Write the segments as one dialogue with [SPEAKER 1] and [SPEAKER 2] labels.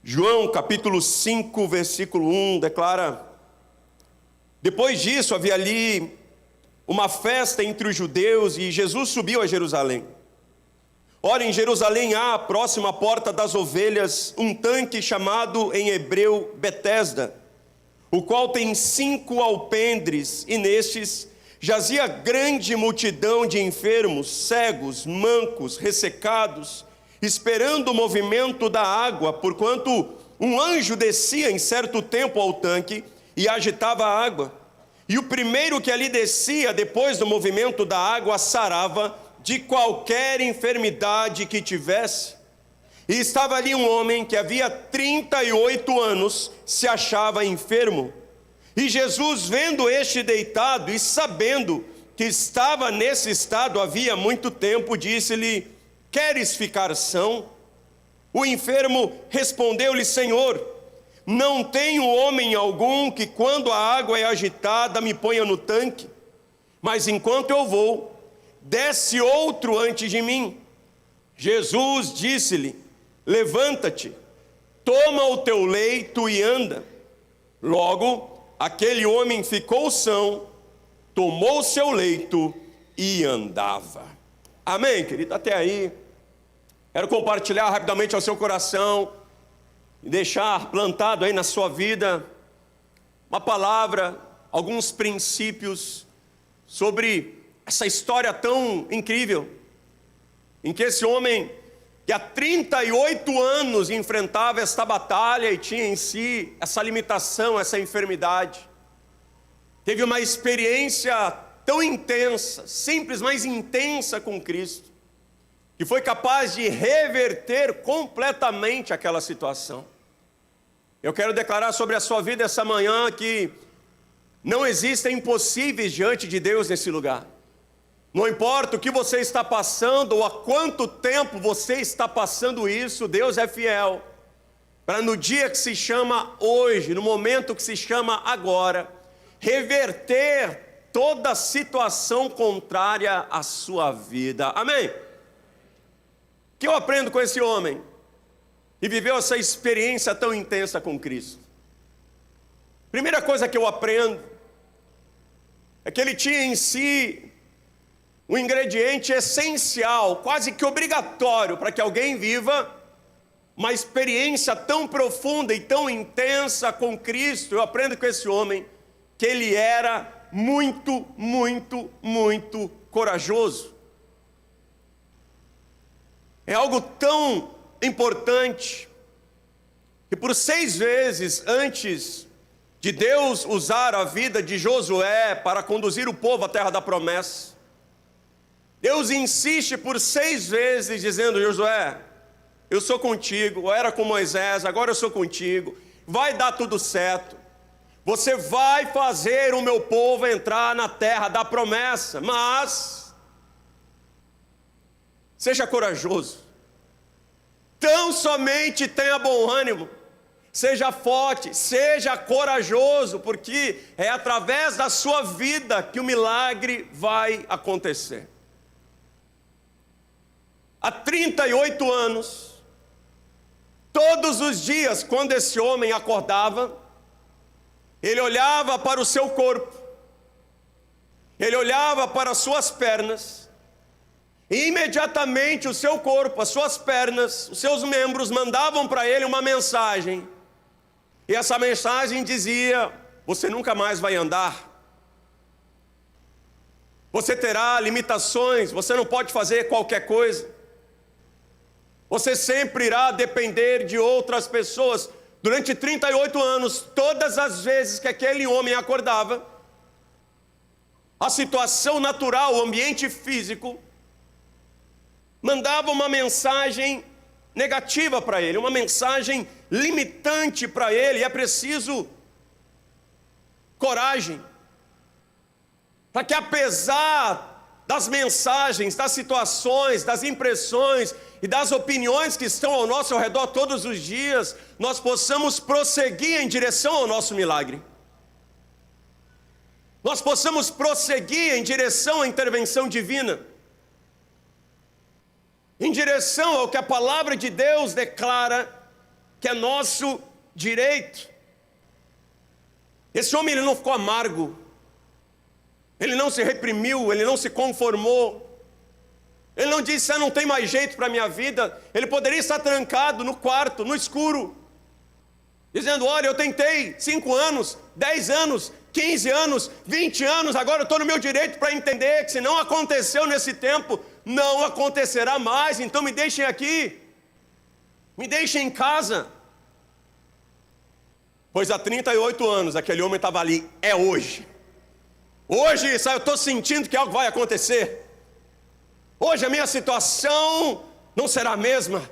[SPEAKER 1] João capítulo 5, versículo 1, declara: depois disso havia ali uma festa entre os judeus e Jesus subiu a Jerusalém. Ora, em Jerusalém há, próximo à porta das ovelhas, um tanque chamado em hebreu Betesda, o qual tem 5 alpendres, e nestes jazia grande multidão de enfermos, cegos, mancos, ressecados, esperando o movimento da água, porquanto um anjo descia em certo tempo ao tanque e agitava a água. E o primeiro que ali descia, depois do movimento da água, sarava de qualquer enfermidade que tivesse. E estava ali um homem que havia 38 anos, se achava enfermo. E Jesus, vendo este deitado e sabendo que estava nesse estado havia muito tempo, disse-lhe: queres ficar são? O enfermo respondeu-lhe: Senhor, não tenho homem algum que quando a água é agitada me ponha no tanque, mas enquanto eu vou, desce outro antes de mim. Jesus disse-lhe: levanta-te, toma o teu leito e anda. Logo, aquele homem ficou são, tomou o seu leito e andava. Amém, querido? Até aí, quero compartilhar rapidamente ao seu coração e deixar plantado aí na sua vida uma palavra, alguns princípios sobre essa história tão incrível, em que esse homem que há 38 anos enfrentava esta batalha e tinha em si essa limitação, essa enfermidade, teve uma experiência tão intensa, simples, mas intensa com Cristo, que foi capaz de reverter completamente aquela situação. Eu quero declarar sobre a sua vida essa manhã que não existem impossíveis diante de Deus nesse lugar. Não importa o que você está passando ou há quanto tempo você está passando isso, Deus é fiel para no dia que se chama hoje, no momento que se chama agora, reverter toda situação contrária à sua vida. Amém? O que eu aprendo com esse homem que viveu essa experiência tão intensa com Cristo? Primeira coisa que eu aprendo é que ele tinha em si um ingrediente essencial, quase que obrigatório, para que alguém viva uma experiência tão profunda e tão intensa com Cristo. Eu aprendo com esse homem que ele era muito, muito, muito corajoso. É algo tão importante que por 6 vezes antes de Deus usar a vida de Josué para conduzir o povo à terra da promessa, Deus insiste por 6 vezes dizendo: Josué, eu sou contigo. Eu era com Moisés, agora eu sou contigo. Vai dar tudo certo. Você vai fazer o meu povo entrar na terra da promessa, mas seja corajoso. Tão somente tenha bom ânimo. Seja forte, seja corajoso, porque é através da sua vida que o milagre vai acontecer. Há 38 anos, todos os dias, quando esse homem acordava, ele olhava para o seu corpo, ele olhava para as suas pernas, e imediatamente o seu corpo, as suas pernas, os seus membros mandavam para ele uma mensagem, e essa mensagem dizia: você nunca mais vai andar, você terá limitações, você não pode fazer qualquer coisa, você sempre irá depender de outras pessoas. Durante 38 anos, todas as vezes que aquele homem acordava, a situação natural, o ambiente físico, mandava uma mensagem negativa para ele, uma mensagem limitante para ele. E é preciso coragem, para que apesar das mensagens, das situações, das impressões e das opiniões que estão ao nosso redor todos os dias, nós possamos prosseguir em direção ao nosso milagre. Nós possamos prosseguir em direção à intervenção divina, em direção ao que a palavra de Deus declara que é nosso direito. Esse homem ele não ficou amargo, ele não se reprimiu, ele não se conformou, ele não disse, não tem mais jeito para a minha vida. Ele poderia estar trancado no quarto, no escuro, dizendo, olha, eu tentei 5 anos, 10 anos, 15 anos, 20 anos, agora eu estou no meu direito para entender que se não aconteceu nesse tempo, não acontecerá mais, então me deixem aqui, me deixem em casa. Pois há 38 anos aquele homem estava ali, é hoje. Hoje, sabe, eu estou sentindo que algo vai acontecer. Hoje a minha situação não será a mesma.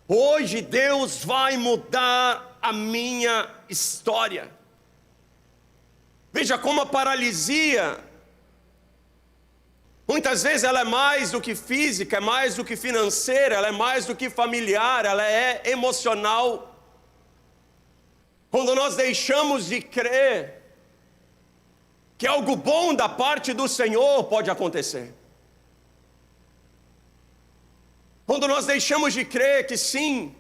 [SPEAKER 1] Hoje Deus vai mudar a minha história. Veja como a paralisia, muitas vezes ela é mais do que física, é mais do que financeira, ela é mais do que familiar, ela é emocional. Quando nós deixamos de crer que algo bom da parte do Senhor pode acontecer. Quando nós deixamos de crer que sim,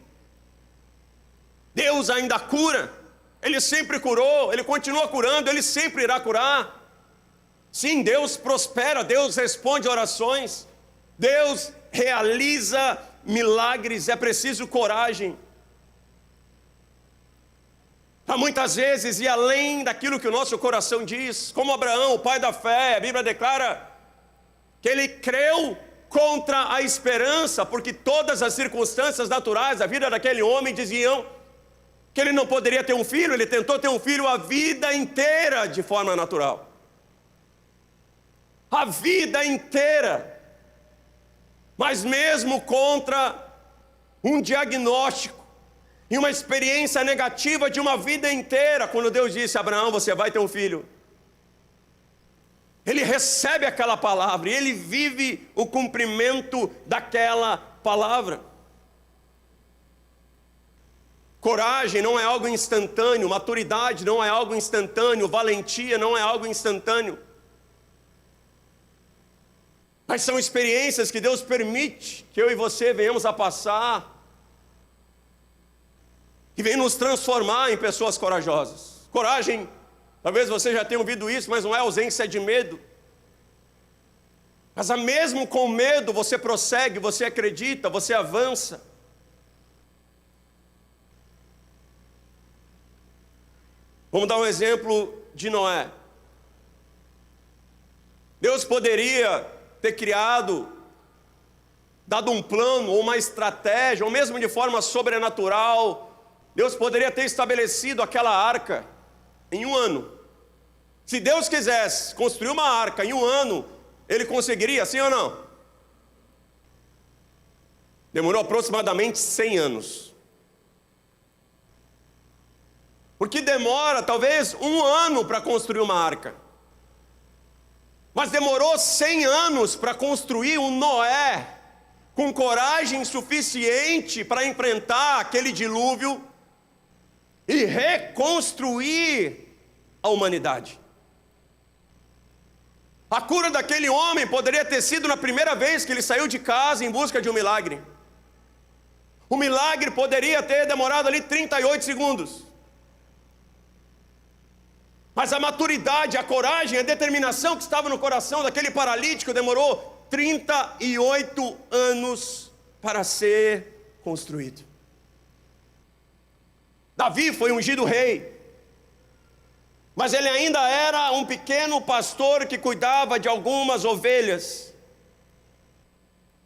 [SPEAKER 1] Deus ainda cura, Ele sempre curou, Ele continua curando, Ele sempre irá curar. Sim, Deus prospera, Deus responde orações, Deus realiza milagres, é preciso coragem. Para muitas vezes ir além daquilo que o nosso coração diz, como Abraão, o pai da fé, a Bíblia declara que ele creu contra a esperança, porque todas as circunstâncias naturais da vida daquele homem diziam que ele não poderia ter um filho. Ele tentou ter um filho a vida inteira de forma natural. A vida inteira. Mas mesmo contra um diagnóstico e uma experiência negativa de uma vida inteira, quando Deus disse, Abraão, você vai ter um filho. Ele recebe aquela palavra e ele vive o cumprimento daquela palavra. Coragem não é algo instantâneo, maturidade não é algo instantâneo, valentia não é algo instantâneo. Mas são experiências que Deus permite que eu e você venhamos a passar, que vem nos transformar em pessoas corajosas. Coragem, talvez você já tenha ouvido isso, mas não é ausência de medo. Mas mesmo com medo, você prossegue, você acredita, você avança. Vamos dar um exemplo de Noé. Deus poderia ter criado, dado um plano, ou uma estratégia, ou mesmo de forma sobrenatural, Deus poderia ter estabelecido aquela arca em 1 ano. Se Deus quisesse construir uma arca em 1 ano, Ele conseguiria, sim ou não? Demorou aproximadamente 100 anos. Porque demora talvez 1 ano para construir uma arca. Mas demorou 100 anos para construir um Noé com coragem suficiente para enfrentar aquele dilúvio e reconstruir a humanidade. A cura daquele homem poderia ter sido na primeira vez que ele saiu de casa em busca de um milagre. O milagre poderia ter demorado ali 38 segundos. Mas a maturidade, a coragem, a determinação que estava no coração daquele paralítico demorou 38 anos para ser construído. Davi foi ungido rei, mas ele ainda era um pequeno pastor que cuidava de algumas ovelhas.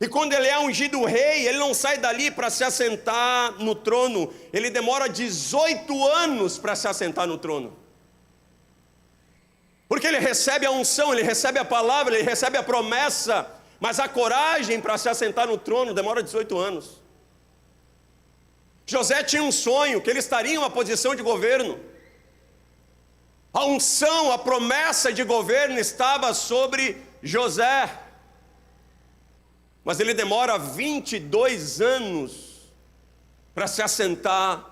[SPEAKER 1] E quando ele é ungido rei, ele não sai dali para se assentar no trono, ele demora 18 anos para se assentar no trono. Porque ele recebe a unção, ele recebe a palavra, ele recebe a promessa, mas a coragem para se assentar no trono demora 18 anos. José tinha um sonho, que ele estaria em uma posição de governo. A unção, a promessa de governo estava sobre José. Mas ele demora 22 anos para se assentar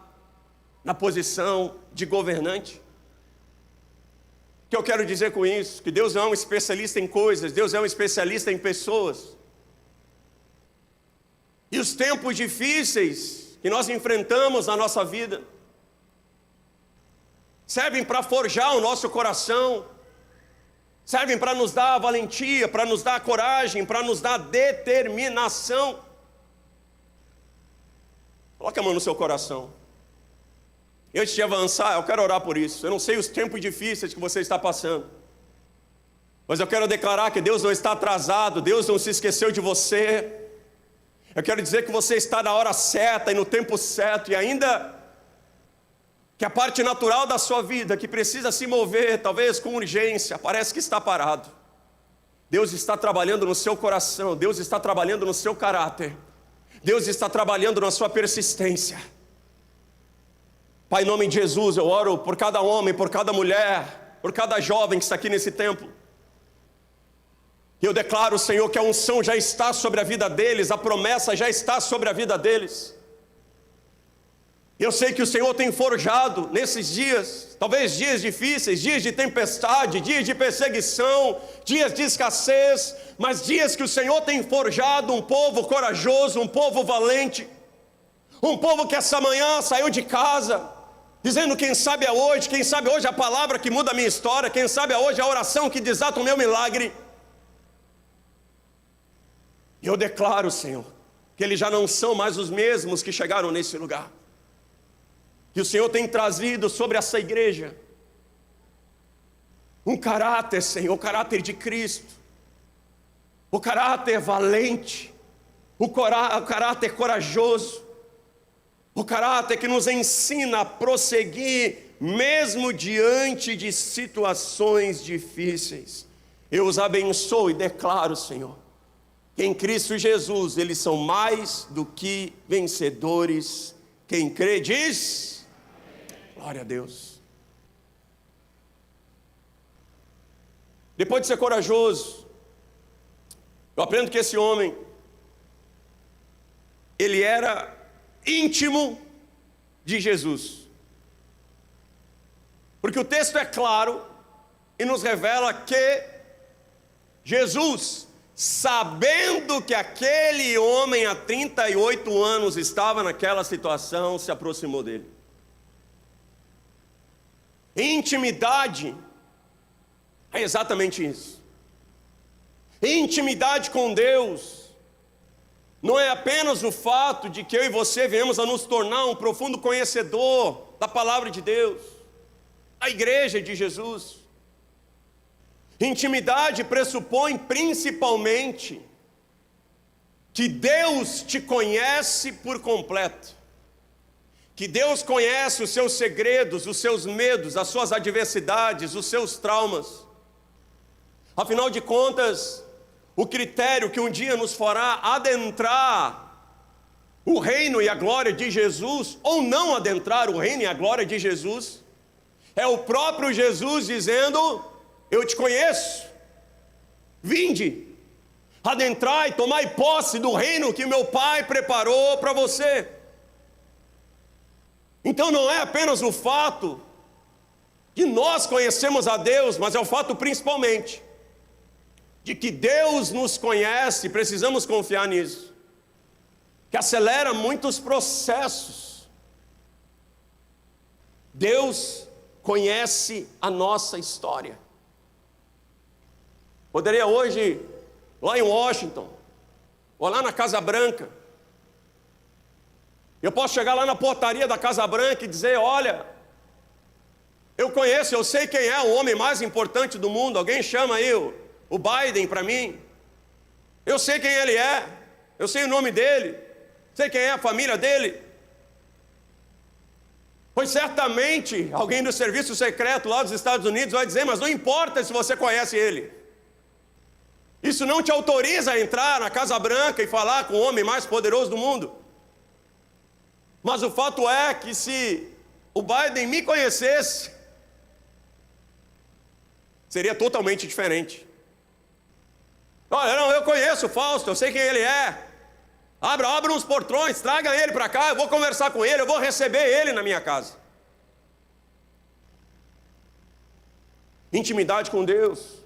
[SPEAKER 1] na posição de governante. O que eu quero dizer com isso? Que Deus não é um especialista em coisas, Deus é um especialista em pessoas. E os tempos difíceis que nós enfrentamos na nossa vida servem para forjar o nosso coração, servem para nos dar a valentia, para nos dar a coragem, para nos dar a determinação. Coloque a mão no seu coração. Antes de avançar, eu quero orar por isso. Eu não sei os tempos difíceis que você está passando, mas eu quero declarar que Deus não está atrasado, Deus não se esqueceu de você. Eu quero dizer que você está na hora certa e no tempo certo, e ainda que a parte natural da sua vida, que precisa se mover, talvez com urgência, parece que está parado. Deus está trabalhando no seu coração, Deus está trabalhando no seu caráter, Deus está trabalhando na sua persistência. Pai, em nome de Jesus, eu oro por cada homem, por cada mulher, por cada jovem que está aqui nesse templo. E eu declaro, Senhor, que a unção já está sobre a vida deles, a promessa já está sobre a vida deles. Eu sei que o Senhor tem forjado nesses dias, talvez dias difíceis, dias de tempestade, dias de perseguição, dias de escassez, mas dias que o Senhor tem forjado um povo corajoso, um povo valente, um povo que essa manhã saiu de casa, dizendo quem sabe é hoje a palavra que muda a minha história, quem sabe é hoje a oração que desata o meu milagre. E eu declaro, Senhor, que eles já não são mais os mesmos que chegaram nesse lugar, que o Senhor tem trazido sobre essa igreja um caráter, Senhor, o caráter de Cristo, o caráter valente, o caráter corajoso, o caráter que nos ensina a prosseguir mesmo diante de situações difíceis. Eu os abençoo e declaro, Senhor, que em Cristo Jesus eles são mais do que vencedores. Quem crê diz... Glória a Deus. Depois de ser corajoso, eu aprendo que esse homem, ele era íntimo de Jesus. Porque o texto é claro e nos revela que Jesus, sabendo que aquele homem há 38 anos estava naquela situação, se aproximou dele. Intimidade é exatamente isso. Intimidade com Deus não é apenas o fato de que eu e você venhamos a nos tornar um profundo conhecedor da palavra de Deus, da igreja de Jesus. Intimidade pressupõe principalmente que Deus te conhece por completo, que Deus conhece os seus segredos, os seus medos, as suas adversidades, os seus traumas. Afinal de contas, o critério que um dia nos fará adentrar o reino e a glória de Jesus, ou não adentrar o reino e a glória de Jesus, é o próprio Jesus dizendo: eu te conheço, vinde, adentrai, tomai posse do reino que meu Pai preparou para você. Então não é apenas o fato de nós conhecermos a Deus, mas é o fato principalmente de que Deus nos conhece, precisamos confiar nisso, que acelera muitos processos. Deus conhece a nossa história. Poderia hoje, lá em Washington, ou lá na Casa Branca, eu posso chegar lá na portaria da Casa Branca e dizer: olha, eu conheço, eu sei quem é o homem mais importante do mundo. Alguém chama aí o Biden para mim. Eu sei quem ele é, eu sei o nome dele, sei quem é a família dele. Pois certamente alguém do serviço secreto lá dos Estados Unidos vai dizer: mas não importa se você conhece ele. Isso não te autoriza a entrar na Casa Branca e falar com o homem mais poderoso do mundo. Mas o fato é que se o Biden me conhecesse, seria totalmente diferente. Olha, não, eu conheço o Fausto, eu sei quem ele é. Abra uns portões, traga ele para cá, eu vou conversar com ele, eu vou receber ele na minha casa. Intimidade com Deus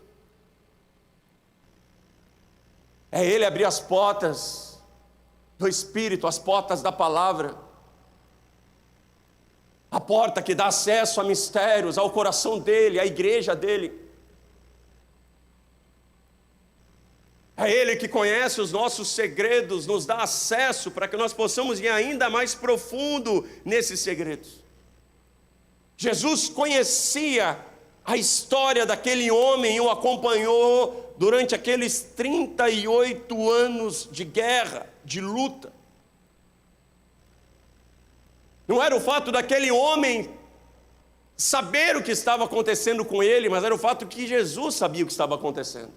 [SPEAKER 1] é Ele abrir as portas do Espírito, as portas da palavra, porta que dá acesso a mistérios, ao coração dele, à igreja dele. É Ele que conhece os nossos segredos, nos dá acesso para que nós possamos ir ainda mais profundo nesses segredos. Jesus conhecia a história daquele homem e o acompanhou durante aqueles 38 anos de guerra, de luta. Não era o fato daquele homem saber o que estava acontecendo com ele, mas era o fato que Jesus sabia o que estava acontecendo.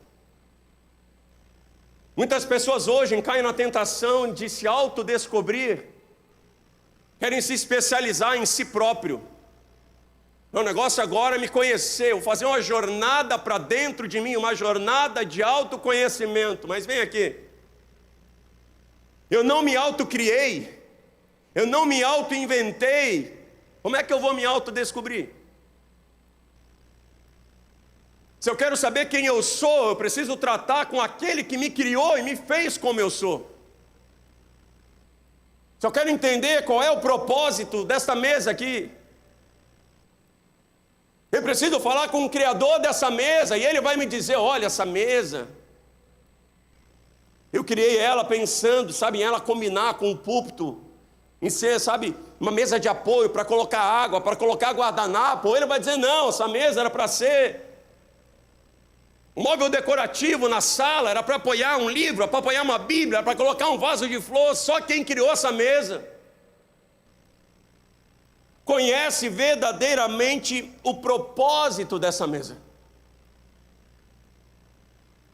[SPEAKER 1] Muitas pessoas hoje caem na tentação de se autodescobrir, querem se especializar em si próprio. O negócio agora é me conhecer, vou fazer uma jornada para dentro de mim, uma jornada de autoconhecimento. Mas vem aqui, eu não me autocriei, eu não me autoinventei, como é que eu vou me autodescobrir? Se eu quero saber quem eu sou, eu preciso tratar com aquele que me criou e me fez como eu sou. Se eu quero entender qual é o propósito desta mesa aqui, eu preciso falar com o criador dessa mesa, e ele vai me dizer, olha, essa mesa, eu criei ela pensando, sabe, em ela combinar com o púlpito, em ser, sabe, uma mesa de apoio para colocar água, para colocar guardanapo. Ou ele vai dizer, não, essa mesa era para ser um móvel decorativo na sala, era para apoiar um livro, era para apoiar uma Bíblia, era para colocar um vaso de flor. Só quem criou essa mesa conhece verdadeiramente o propósito dessa mesa.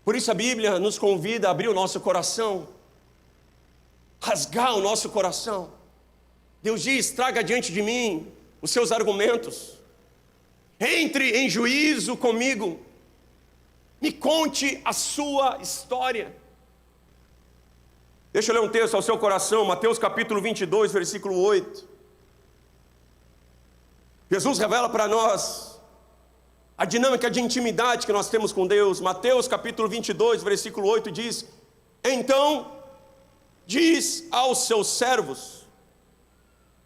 [SPEAKER 1] Por isso a Bíblia nos convida a abrir o nosso coração, rasgar o nosso coração. Deus diz, traga diante de mim os seus argumentos, entre em juízo comigo, me conte a sua história. Deixa eu ler um texto ao seu coração, Mateus capítulo 22, versículo 8. Jesus revela para nós a dinâmica de intimidade que nós temos com Deus. Mateus capítulo 22, versículo 8 diz, então diz aos seus servos,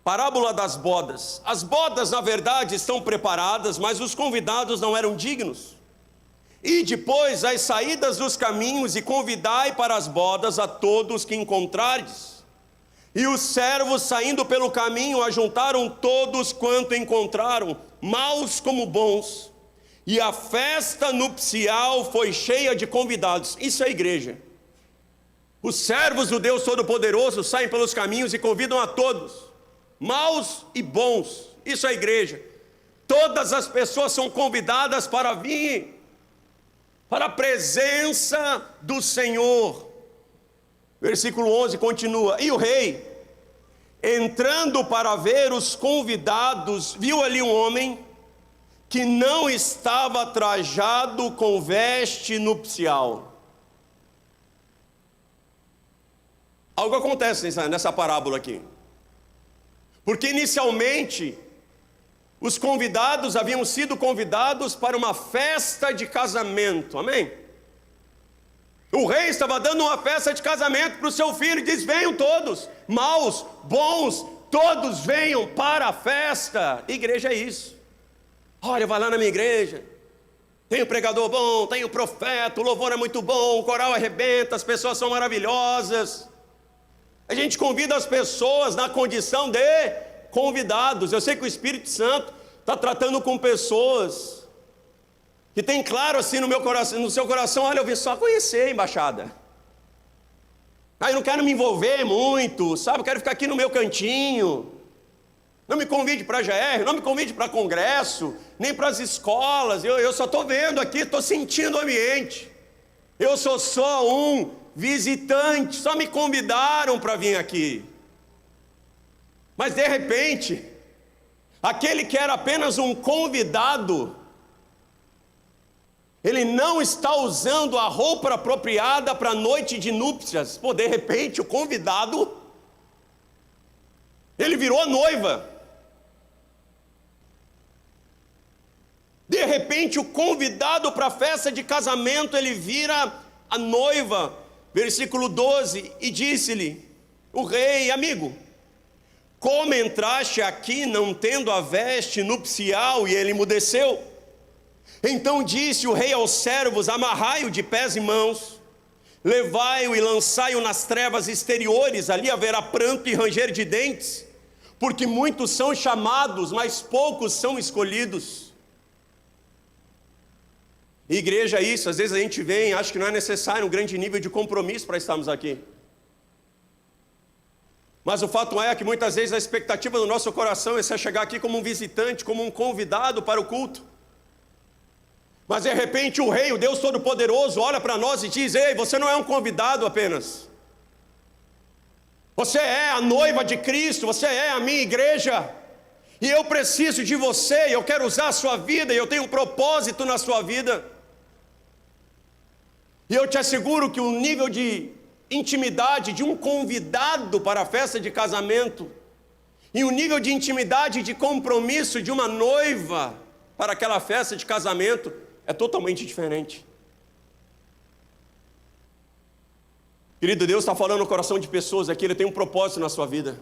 [SPEAKER 1] parábola das bodas. As bodas na verdade estão preparadas, mas os convidados não eram dignos. E depois as saídas dos caminhos e convidai para as bodas a todos que encontrardes. E os servos saindo pelo caminho ajuntaram todos quanto encontraram, maus como bons. E a festa nupcial foi cheia de convidados. Isso é a igreja. Os servos do Deus Todo-Poderoso saem pelos caminhos e convidam a todos, maus e bons. Isso é a igreja. Todas as pessoas são convidadas para vir para a presença do Senhor. Versículo 11 continua, e o rei, entrando para ver os convidados, viu ali um homem que não estava trajado com veste nupcial. Algo acontece nessa parábola aqui, porque inicialmente os convidados haviam sido convidados para uma festa de casamento, amém? O rei estava dando uma festa de casamento para o seu filho e diz, venham todos, maus, bons, todos venham para a festa. Igreja é isso. Olha, vai lá na minha igreja, tem um pregador bom, tem um profeta, o louvor é muito bom, o coral arrebenta, as pessoas são maravilhosas. A gente convida as pessoas na condição de convidados. Eu sei que o Espírito Santo está tratando com pessoas que tem claro assim no meu coração, no seu coração, olha, eu vim só conhecer a embaixada. Eu não quero me envolver muito, sabe? Eu quero ficar aqui no meu cantinho. Não me convide para a GR, não me convide para congresso, nem para as escolas. Eu só estou vendo aqui, estou sentindo o ambiente. Eu sou só um visitante, só me convidaram para vir aqui. Mas de repente, aquele que era apenas um convidado, ele não está usando a roupa apropriada para a noite de núpcias. Pô, de repente o convidado, ele virou a noiva. De repente o convidado para a festa de casamento, ele vira a noiva. Versículo 12, e disse-lhe o rei, amigo, como entraste aqui não tendo a veste nupcial? E ele emudeceu. Então disse o rei aos servos: amarrai-o de pés e mãos, levai-o e lançai-o nas trevas exteriores, ali haverá pranto e ranger de dentes, porque muitos são chamados, mas poucos são escolhidos. Igreja, isso, às vezes a gente vem, acha que não é necessário um grande nível de compromisso para estarmos aqui. Mas o fato é que muitas vezes a expectativa do nosso coração é você chegar aqui como um visitante, como um convidado para o culto. Mas de repente o Rei, o Deus Todo-Poderoso, olha para nós e diz: ei, você não é um convidado apenas. Você é a noiva de Cristo, você é a minha igreja. E eu preciso de você, eu quero usar a sua vida, e eu tenho um propósito na sua vida. E eu te asseguro que o nível de intimidade de um convidado para a festa de casamento e o nível de intimidade de compromisso de uma noiva para aquela festa de casamento é totalmente diferente. Querido, Deus está falando no coração de pessoas aqui, Ele tem um propósito na sua vida.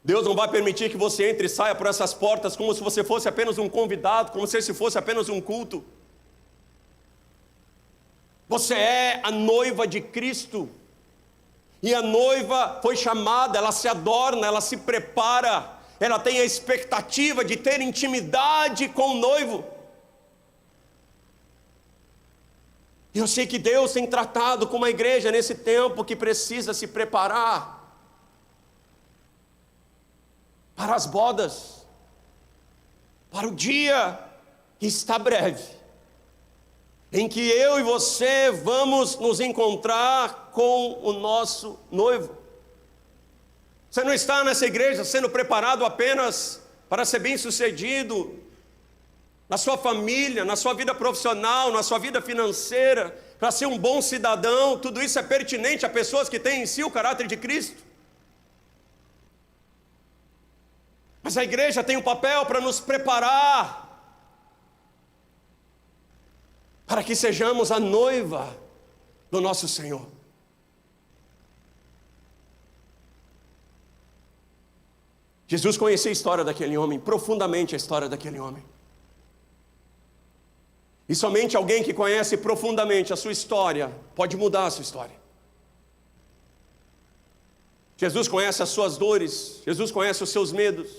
[SPEAKER 1] Deus não vai permitir que você entre e saia por essas portas como se você fosse apenas um convidado, como se esse fosse apenas um culto. Você é a noiva de Cristo. E a noiva foi chamada, ela se adorna, ela se prepara, ela tem a expectativa de ter intimidade com o noivo. E eu sei que Deus tem tratado com uma igreja nesse tempo que precisa se preparar para as bodas, para o dia que está breve, em que eu e você vamos nos encontrar com o nosso noivo. Você não está nessa igreja sendo preparado apenas para ser bem-sucedido na sua família, na sua vida profissional, na sua vida financeira, para ser um bom cidadão. Tudo isso é pertinente a pessoas que têm em si o caráter de Cristo. Mas a igreja tem um papel para nos preparar para que sejamos a noiva do nosso Senhor. Jesus conhecia a história daquele homem, profundamente a história daquele homem. E somente alguém que conhece profundamente a sua história pode mudar a sua história. Jesus conhece as suas dores, Jesus conhece os seus medos,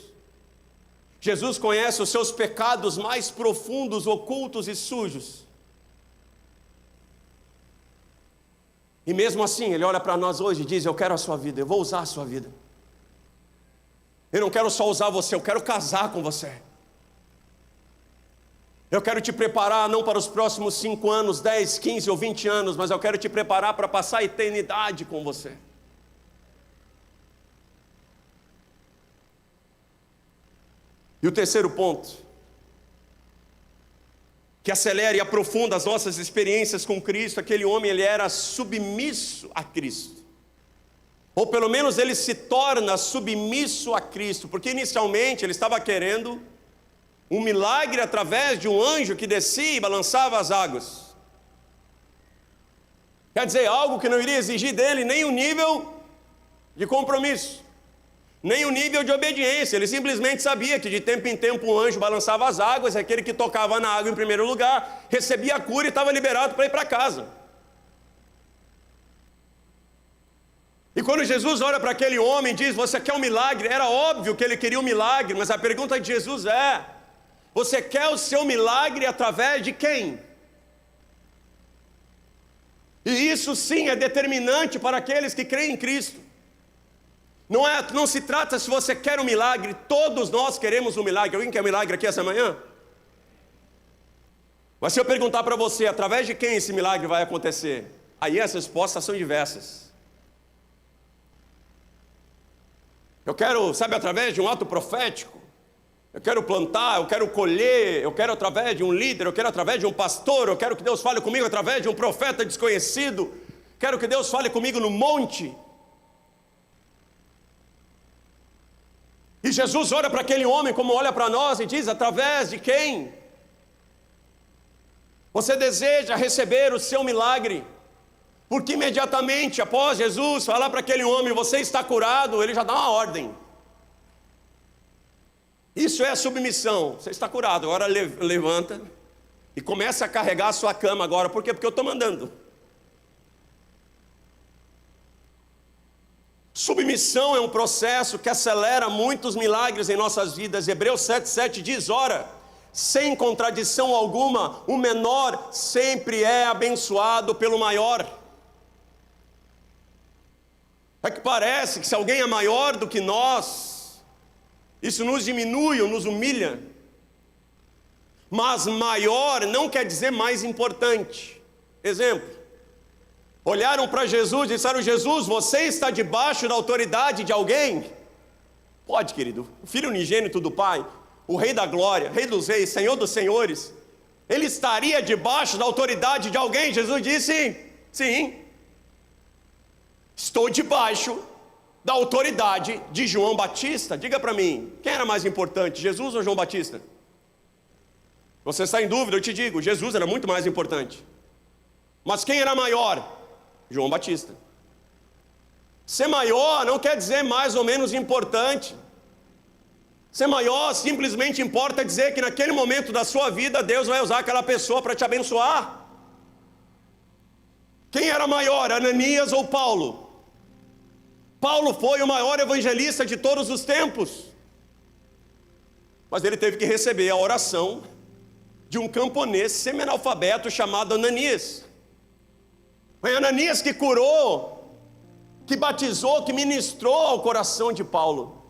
[SPEAKER 1] Jesus conhece os seus pecados mais profundos, ocultos e sujos. E mesmo assim, Ele olha para nós hoje e diz: eu quero a sua vida, eu vou usar a sua vida. Eu não quero só usar você, eu quero casar com você. Eu quero te preparar não para os próximos 5 anos, 10, 15 ou 20 anos, mas eu quero te preparar para passar a eternidade com você. E o terceiro ponto, que acelera e aprofunda as nossas experiências com Cristo: aquele homem, ele era submisso a Cristo. Ou pelo menos ele se torna submisso a Cristo, porque inicialmente ele estava querendo um milagre através de um anjo que descia e balançava as águas. Quer dizer, algo que não iria exigir dele nem um nível de compromisso, nem um nível de obediência. Ele simplesmente sabia que de tempo em tempo um anjo balançava as águas, e aquele que tocava na água em primeiro lugar recebia a cura e estava liberado para ir para casa. E quando Jesus olha para aquele homem e diz: você quer um milagre? Era óbvio que ele queria um milagre, mas a pergunta de Jesus é: você quer o seu milagre através de quem? E isso sim é determinante para aqueles que creem em Cristo. Não se trata se você quer um milagre, todos nós queremos um milagre. Alguém quer um milagre aqui essa manhã? Mas se eu perguntar para você, através de quem esse milagre vai acontecer? Aí as respostas são diversas. Eu quero, sabe, através de um ato profético. Eu quero plantar, eu quero colher, eu quero através de um líder, eu quero através de um pastor, eu quero que Deus fale comigo através de um profeta desconhecido, quero que Deus fale comigo no monte. E Jesus olha para aquele homem como olha para nós e diz: através de quem você deseja receber o seu milagre? Porque imediatamente após Jesus falar para aquele homem: você está curado, ele já dá uma ordem. Isso é submissão. Você está curado, agora levanta e começa a carregar a sua cama agora. Por quê? Porque eu estou mandando. Submissão é um processo que acelera muitos milagres em nossas vidas. Hebreus 7,7 diz: ora, sem contradição alguma, o menor sempre é abençoado pelo maior. É que parece que se alguém é maior do que nós, isso nos diminui ou nos humilha. Mas maior não quer dizer mais importante. Exemplo: olharam para Jesus e disseram: Jesus, você está debaixo da autoridade de alguém? Pode, querido. O Filho unigênito do Pai, o Rei da Glória, Rei dos Reis, Senhor dos Senhores, ele estaria debaixo da autoridade de alguém? Jesus disse: sim. Estou debaixo da autoridade de João Batista. Diga para mim, quem era mais importante, Jesus ou João Batista? Você está em dúvida, eu te digo, Jesus era muito mais importante. Mas quem era maior? João Batista. Ser maior não quer dizer mais ou menos importante. Ser maior simplesmente importa dizer que naquele momento da sua vida Deus vai usar aquela pessoa para te abençoar. Quem era maior, Ananias ou Paulo? Paulo foi o maior evangelista de todos os tempos, mas ele teve que receber a oração de um camponês semi-analfabeto chamado Ananias. Foi Ananias que curou, que batizou, que ministrou ao coração de Paulo.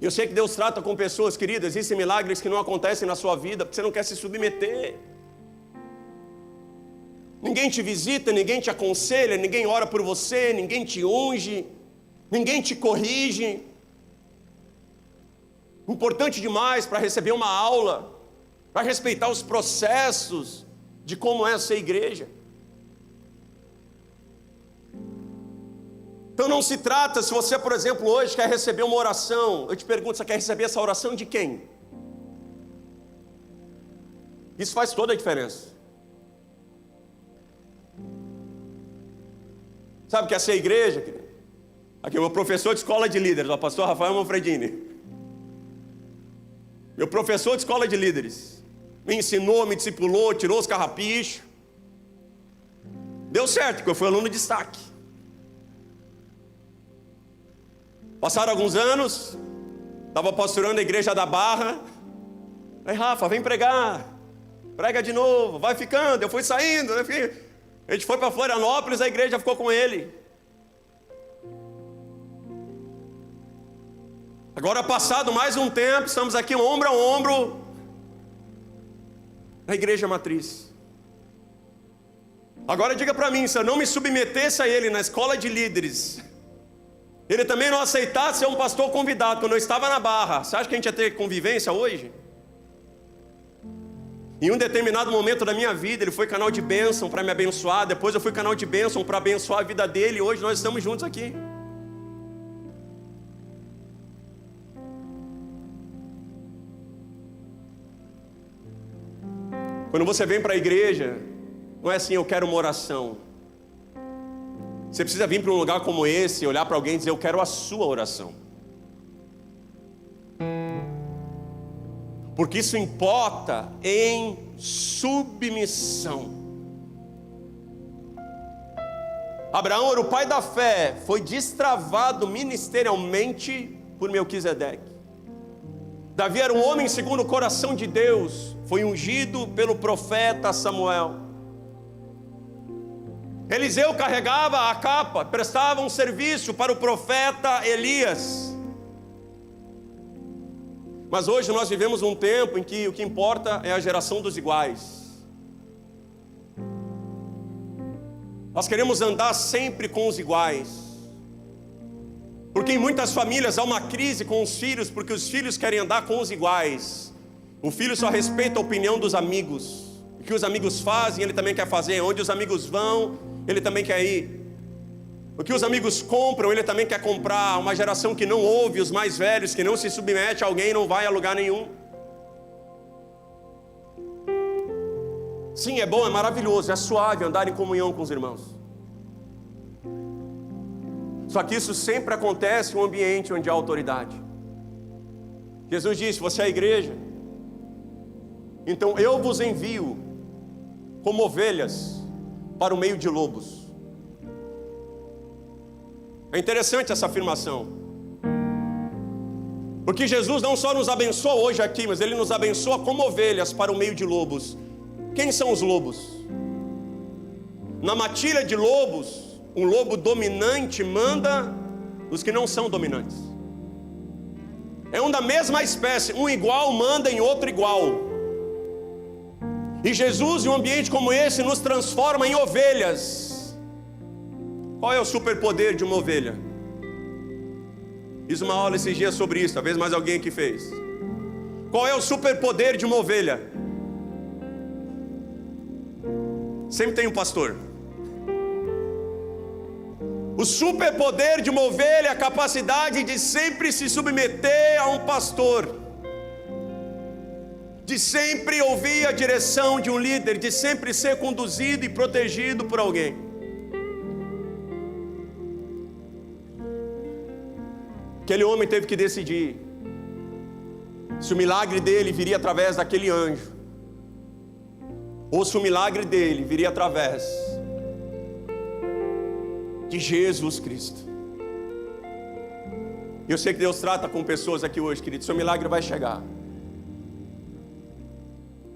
[SPEAKER 1] Eu sei que Deus trata com pessoas, queridas, existem milagres que não acontecem na sua vida porque você não quer se submeter. Ninguém te visita, ninguém te aconselha, ninguém ora por você, ninguém te unge, ninguém te corrige. Importante demais para receber uma aula, para respeitar os processos de como é ser igreja. Então não se trata, se você, por exemplo, hoje quer receber uma oração, eu te pergunto, você quer receber essa oração de quem? Isso faz toda a diferença. Sabe o que é ser igreja, querido? Aqui, meu professor de escola de líderes, o pastor Rafael Manfredini. Meu professor de escola de líderes. Me ensinou, me discipulou, tirou os carrapichos. Deu certo, porque eu fui aluno de destaque. Passaram alguns anos, estava pastorando a igreja da Barra. Aí, Rafa, vem pregar. Prega de novo, vai ficando. Eu fui saindo, né? A gente foi para Florianópolis, a igreja ficou com ele. Agora, passado mais um tempo, estamos aqui ombro a ombro na igreja matriz. Agora diga para mim, se eu não me submetesse a ele na escola de líderes, ele também não aceitasse ser um pastor convidado quando eu estava na Barra, você acha que a gente ia ter convivência hoje? Em um determinado momento da minha vida, ele foi canal de bênção para me abençoar. Depois eu fui canal de bênção para abençoar a vida dele. E hoje nós estamos juntos aqui. Quando você vem para a igreja, não é assim, eu quero uma oração. Você precisa vir para um lugar como esse, olhar para alguém e dizer, eu quero a sua oração. Porque isso importa em submissão. Abraão era o pai da fé, foi destravado ministerialmente por Melquisedeque. Davi era um homem segundo o coração de Deus, foi ungido pelo profeta Samuel. Eliseu carregava a capa, prestava um serviço para o profeta Elias. Mas hoje nós vivemos um tempo em que o que importa é a geração dos iguais. Nós queremos andar sempre com os iguais. Porque em muitas famílias há uma crise com os filhos, porque os filhos querem andar com os iguais. O filho só respeita a opinião dos amigos. O que os amigos fazem, ele também quer fazer. Onde os amigos vão, ele também quer ir. O que os amigos compram, ele também quer comprar. Uma geração que não ouve os mais velhos, que não se submete a alguém, não vai a lugar nenhum. Sim, é bom, é maravilhoso, é suave andar em comunhão com os irmãos. Só que isso sempre acontece em um ambiente onde há autoridade. Jesus disse: você é a igreja. Então eu vos envio como ovelhas para o meio de lobos. É interessante essa afirmação, porque Jesus não só nos abençoa hoje aqui, mas Ele nos abençoa como ovelhas para o meio de lobos. Quem são os lobos? Na matilha de lobos, um lobo dominante manda nos que não são dominantes. É um da mesma espécie, um igual manda em outro igual. E Jesus, em um ambiente como esse, nos transforma em ovelhas. Qual é o superpoder de uma ovelha? Fiz uma aula esses dias sobre isso, talvez mais alguém aqui fez. Qual é o superpoder de uma ovelha? Sempre tem um pastor. O superpoder de uma ovelha é a capacidade de sempre se submeter a um pastor, de sempre ouvir a direção de um líder, de sempre ser conduzido e protegido por alguém. Aquele homem teve que decidir se o milagre dele viria através daquele anjo, ou se o milagre dele viria através de Jesus Cristo. Eu sei que Deus trata com pessoas aqui hoje, querido. Seu milagre vai chegar.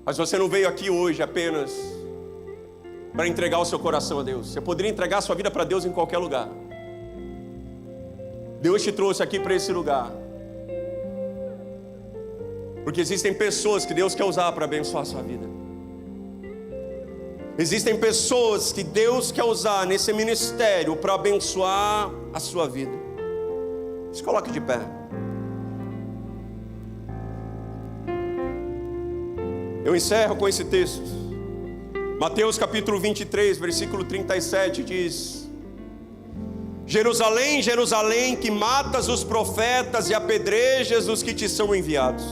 [SPEAKER 1] Mas você não veio aqui hoje apenas para entregar o seu coração a Deus. Você poderia entregar a sua vida para Deus em qualquer lugar. Deus te trouxe aqui para esse lugar porque existem pessoas que Deus quer usar para abençoar a sua vida. Existem pessoas que Deus quer usar nesse ministério para abençoar a sua vida. Se coloque de pé. Eu encerro com esse texto. Mateus capítulo 23, versículo 37 diz: Jerusalém, Jerusalém, que matas os profetas e apedrejas os que te são enviados.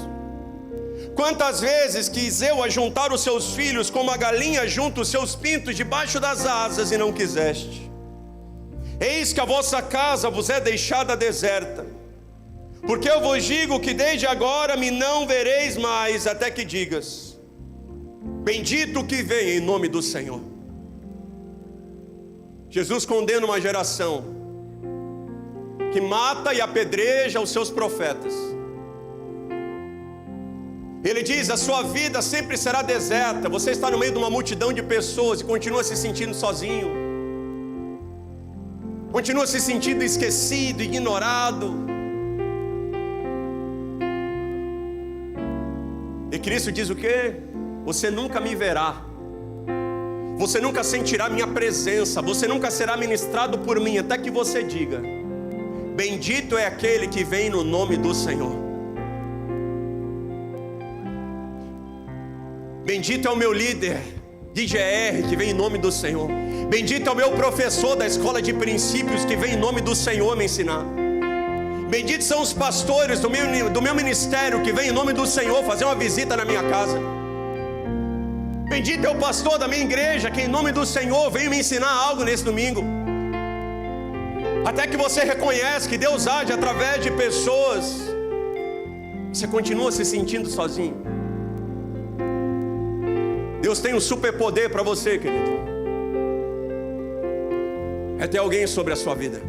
[SPEAKER 1] Quantas vezes quis eu ajuntar os seus filhos como a galinha junta os seus pintos debaixo das asas e não quiseste. Eis que a vossa casa vos é deixada deserta. Porque eu vos digo que desde agora me não vereis mais, até que digas: bendito o que vem em nome do Senhor. Jesus condena uma geração que mata e apedreja os seus profetas. Ele diz: a sua vida sempre será deserta. Você está no meio de uma multidão de pessoas e continua se sentindo sozinho, continua se sentindo esquecido, ignorado. E Cristo diz o quê? Você nunca me verá, você nunca sentirá minha presença, você nunca será ministrado por mim, até que você diga: bendito é aquele que vem no nome do Senhor. Bendito é o meu líder de IGR que vem em nome do Senhor. Bendito é o meu professor da escola de princípios que vem em nome do Senhor me ensinar. Benditos são os pastores do meu ministério que vem em nome do Senhor fazer uma visita na minha casa. Bendito é o pastor da minha igreja que em nome do Senhor veio me ensinar algo nesse domingo. Até que você reconhece que Deus age através de pessoas, você continua se sentindo sozinho. Deus tem um superpoder para você, querido. É ter alguém sobre a sua vida.